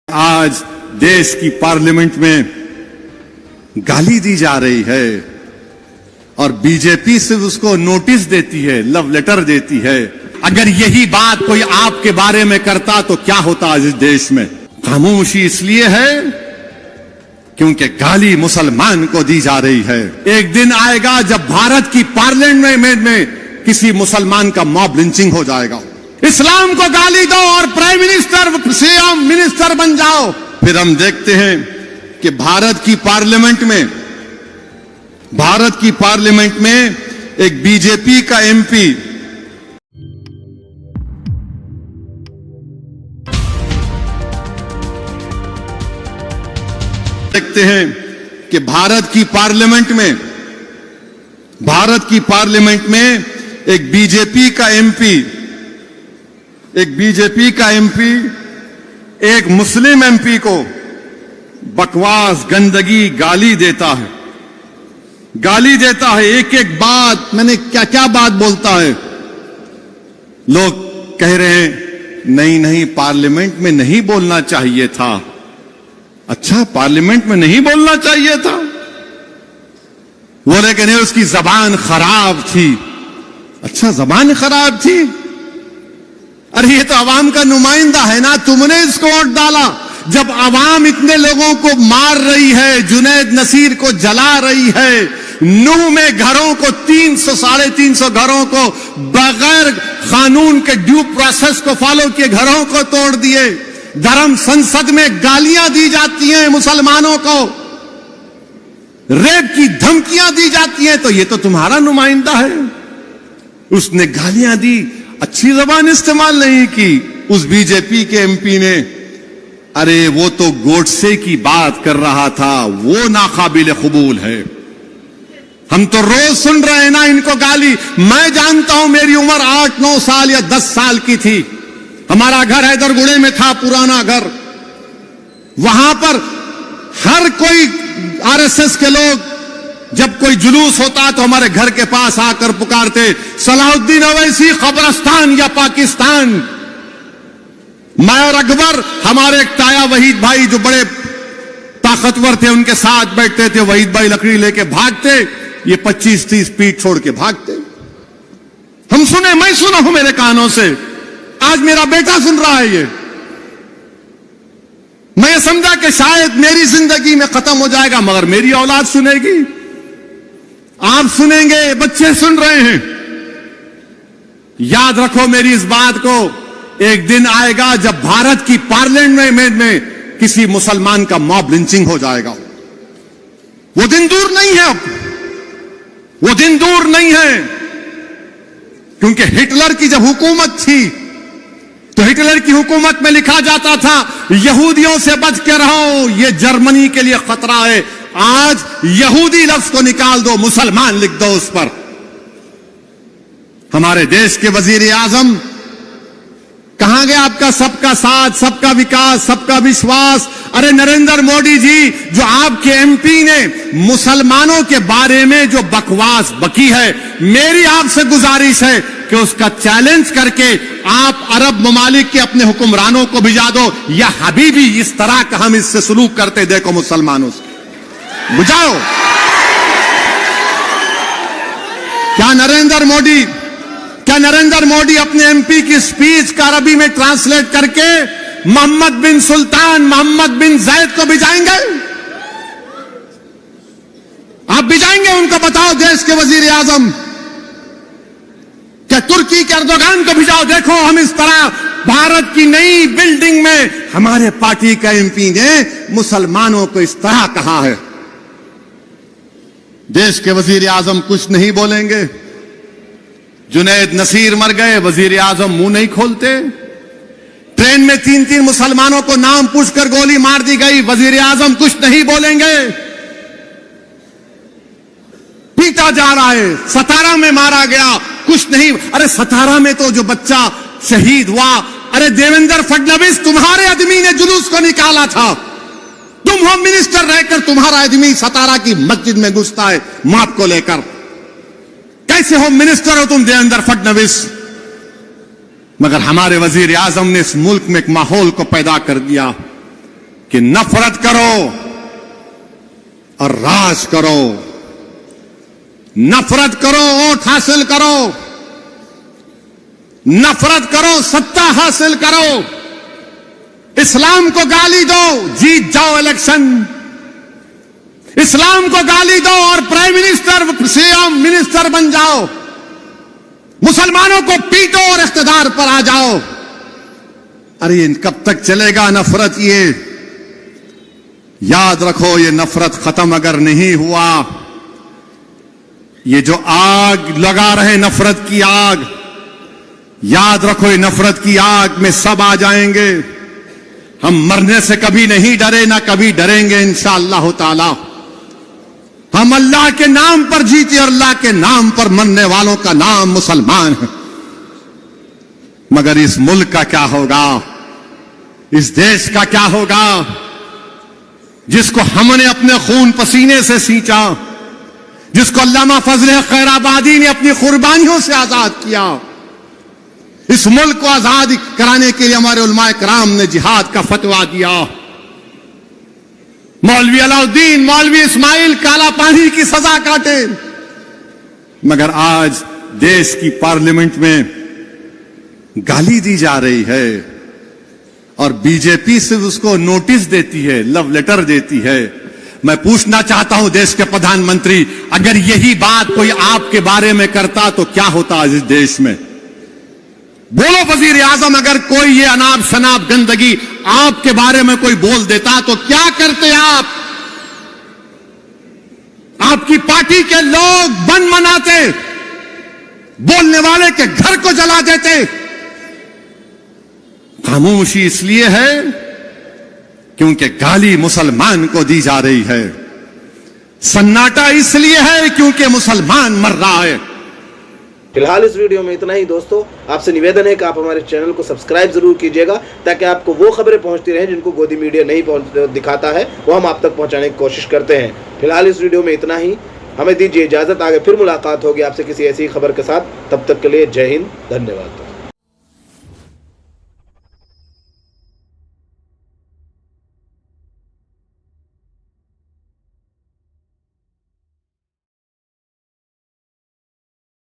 आज देश की पार्लियामेंट में गाली दी जा रही है और बीजेपी सिर्फ उसको नोटिस देती है, लव लेटर देती है। अगर यही बात कोई आपके बारे में करता तो क्या होता आज इस देश में? खामोशी इसलिए है क्योंकि गाली मुसलमान को दी जा रही है। एक दिन आएगा जब भारत की पार्लियामेंट में किसी मुसलमान का मॉब लिंचिंग हो जाएगा। इस्लाम को गाली दो और प्राइम मिनिस्टर सीएम मिनिस्टर बन जाओ। फिर हम देखते हैं कि भारत की पार्लियामेंट में एक बीजेपी का एमपी देखते हैं कि भारत की पार्लियामेंट में एक बीजेपी का एमपी एक मुस्लिम एमपी को बकवास, गंदगी, गाली देता है। एक एक बात, मैंने क्या क्या बात बोलता है। लोग कह रहे हैं नहीं पार्लियामेंट में नहीं बोलना चाहिए था। अच्छा, पार्लियामेंट में नहीं बोलना चाहिए था? वो लेकिन उसकी जबान खराब थी। अच्छा, जबान खराब थी? अरे ये तो अवाम का नुमाइंदा है ना, तुमने इसको वोट डाला। जब अवाम इतने लोगों को मार रही है, जुनैद नसीर को जला रही है, नूह में घरों को 300-350 घरों को बगैर कानून के ड्यू प्रोसेस को फॉलो किए घरों को तोड़ दिए, धर्म संसद में गालियां दी जाती हैं मुसलमानों को, रेप की धमकियां दी जाती हैं, तो ये तो तुम्हारा नुमाइंदा है। उसने गालियां दी, अच्छी जबान इस्तेमाल नहीं की। उस बीजेपी के एमपी ने, अरे वो तो गोडसे की बात कर रहा था, वो नाकाबिल कबूल है। हम तो रोज सुन रहे हैं ना इनको गाली। मैं जानता हूं, मेरी उम्र 8-9 साल या 10 साल की थी। हमारा घर हैदरगुड़े में था, पुराना घर। वहां पर हर कोई आरएसएस के लोग जब कोई जुलूस होता तो हमारे घर के पास आकर पुकारते, सलाहुद्दीन अवैसी कब्रिस्तान या पाकिस्तान। मैं और अकबर, हमारे एक ताया वहीद भाई जो बड़े ताकतवर थे, उनके साथ बैठते थे। वहीद भाई लकड़ी लेके भागते, ये 25-30 फीट छोड़ के भागते। हम सुने, मैं सुना हूं मेरे कानों से, आज मेरा बेटा सुन रहा है ये। मैं समझा कि शायद मेरी जिंदगी में खत्म हो जाएगा, मगर मेरी औलाद सुनेगी, आप सुनेंगे, बच्चे सुन रहे हैं। याद रखो मेरी इस बात को, एक दिन आएगा जब भारत की पार्लियामेंट में किसी मुसलमान का मॉब लिंचिंग हो जाएगा। वो दिन दूर नहीं है, अब वो दिन दूर नहीं है। क्योंकि हिटलर की जब हुकूमत थी तो हिटलर की हुकूमत में लिखा जाता था, यहूदियों से बच के रहो, ये जर्मनी के लिए खतरा है। आज यहूदी लफ्ज को निकाल दो, मुसलमान लिख दो उस पर। हमारे देश के वजीर आजम, कहां गया आपका सबका साथ, सबका विकास, सबका विश्वास? अरे नरेंद्र मोदी जी, जो आपके एमपी ने मुसलमानों के बारे में जो बकवास बकी है, मेरी आपसे गुजारिश है कि उसका चैलेंज करके आप अरब ममालिक के अपने हुक्मरानों को भिजा दो, या हबीबी इस तरह का हम इससे सलूक करते देखो मुसलमानों से, बुझाओ। क्या नरेंद्र मोदी अपने एमपी की स्पीच का अरबी में ट्रांसलेट करके मोहम्मद बिन सुल्तान, मोहम्मद बिन जैद को भिजाएंगे? आप भिजाएंगे उनको? बताओ देश के वजीर आजम। क्या तुर्की के अर्दोगान को भिजाओ? देखो हम इस तरह भारत की नई बिल्डिंग में हमारे पार्टी का एमपी ने मुसलमानों को इस तरह कहा है। देश के वजीर आजम कुछ नहीं बोलेंगे। जुनैद नसीर मर गए, वजीर आजम मुंह नहीं खोलते। ट्रेन में 3-3 मुसलमानों को नाम पूछकर गोली मार दी गई, वजीर आजम कुछ नहीं बोलेंगे। पीटा जा रहा है, सतारा में मारा गया, कुछ नहीं। अरे सतारा में तो जो बच्चा शहीद हुआ, अरे देवेंद्र फडणवीस तुम्हारे आदमी ने जुलूस को निकाला था। तुम होम मिनिस्टर रहकर तुम्हारा आदमी सतारा की मस्जिद में घुसता है मौत को लेकर। कैसे होम मिनिस्टर हो तुम देवेंद्र फडणवीस? मगर हमारे वजीर आजम ने इस मुल्क में एक माहौल को पैदा कर दिया। कि नफरत करो और राज करो, नफरत करो वोट हासिल करो, नफरत करो सत्ता हासिल करो, इस्लाम को गाली दो, जीत जाओ इलेक्शन, इस्लाम को गाली दो और प्राइम मिनिस्टर सीएम मिनिस्टर बन जाओ, मुसलमानों को पीटो और इख्तिदार पर आ जाओ। अरे कब तक चलेगा नफरत? ये याद रखो, ये नफरत खत्म अगर नहीं हुआ, ये जो आग लगा रहे नफरत की आग, याद रखो ये नफरत की आग में सब आ जाएंगे। हम मरने से कभी नहीं डरे, ना कभी डरेंगे इंशाअल्लाह ताला। हम अल्लाह के नाम पर जीते और अल्लाह के नाम पर मरने वालों का नाम मुसलमान है। मगर इस मुल्क का क्या होगा, इस देश का क्या होगा जिसको हमने अपने खून पसीने से सींचा, जिसको अल्लामा फजल खैराबादी ने अपनी कुर्बानियों से आजाद किया। इस मुल्क को आजाद कराने के लिए हमारे उलमाए कराम ने जिहाद का फतवा दिया। मौलवी अलाउद्दीन, मौलवी इस्माइल काला पानी की सजा काटे, मगर आज देश की पार्लियामेंट में गाली दी जा रही है और बीजेपी सिर्फ उसको नोटिस देती है, लव लेटर देती है। मैं पूछना चाहता हूं देश के प्रधानमंत्री, अगर यही बात कोई आपके बारे में करता तो क्या होता इस देश में? बोलो वजीर आजम, अगर कोई ये अनाप शनाप गंदगी आपके बारे में कोई बोल देता तो क्या करते आप? आपकी पार्टी के लोग बन मनाते, बोलने वाले के घर को जला देते। खामोशी इसलिए है क्योंकि गाली मुसलमान को दी जा रही है, सन्नाटा इसलिए है क्योंकि मुसलमान मर रहा है। फिलहाल इस वीडियो में इतना ही दोस्तों। आपसे निवेदन है कि आप हमारे चैनल को सब्सक्राइब जरूर कीजिएगा ताकि आपको वो खबरें पहुंचती रहें जिनको गोदी मीडिया नहीं दिखाता है, वो हम आप तक पहुंचाने की कोशिश करते हैं। फिलहाल इस वीडियो में इतना ही, हमें दीजिए इजाजत। आगे फिर मुलाकात होगी आपसे किसी ऐसी खबर के साथ। तब तक के लिए जय हिंद, धन्यवाद।